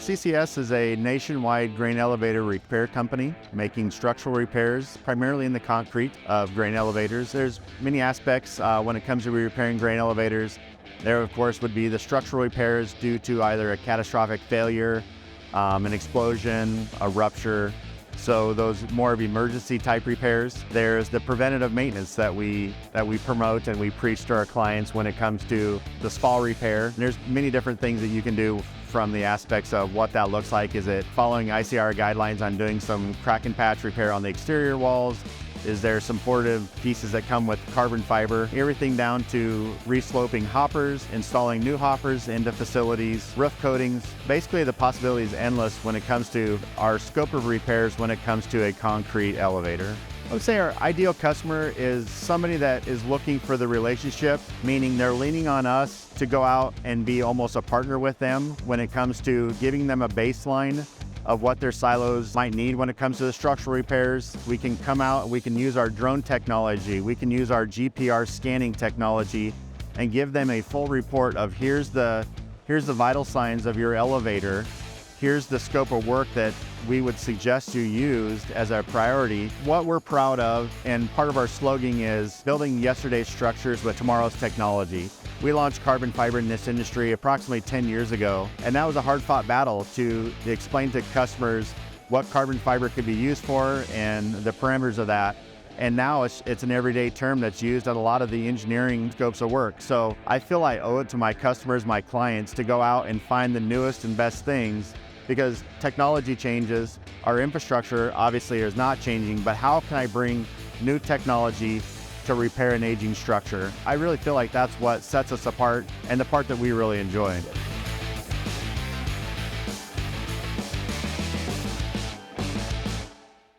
CCS is a nationwide grain elevator repair company making structural repairs, primarily in the concrete of grain elevators. There's many aspects when it comes to repairing grain elevators. There, of course, would be the structural repairs due to either a catastrophic failure, an explosion, a rupture. So those more of emergency type repairs. There's the preventative maintenance that we promote and we preach to our clients when it comes to the spall repair. And there's many different things that you can do from the aspects of what that looks like. Is it following ICR guidelines on doing some crack and patch repair on the exterior walls? Is there supportive pieces that come with carbon fiber? Everything down to resloping hoppers, installing new hoppers into facilities, roof coatings. Basically, the possibility is endless when it comes to our scope of repairs when it comes to a concrete elevator. I would say our ideal customer is somebody that is looking for the relationship, meaning they're leaning on us to go out and be almost a partner with them when it comes to giving them a baseline of what their silos might need when it comes to the structural repairs. We can come out, we can use our drone technology, we can use our GPR scanning technology and give them a full report of here's the vital signs of your elevator, here's the scope of work that we would suggest you use as a priority. What we're proud of, and part of our slogan is building yesterday's structures with tomorrow's technology. We launched carbon fiber in this industry approximately 10 years ago, and that was a hard-fought battle to explain to customers what carbon fiber could be used for and the parameters of that. And now it's an everyday term that's used on a lot of the engineering scopes of work. So I feel I owe it to my customers, my clients, to go out and find the newest and best things, because technology changes. Our infrastructure obviously is not changing, but how can I bring new technology to repair an aging structure? I really feel like that's what sets us apart and the part that we really enjoy.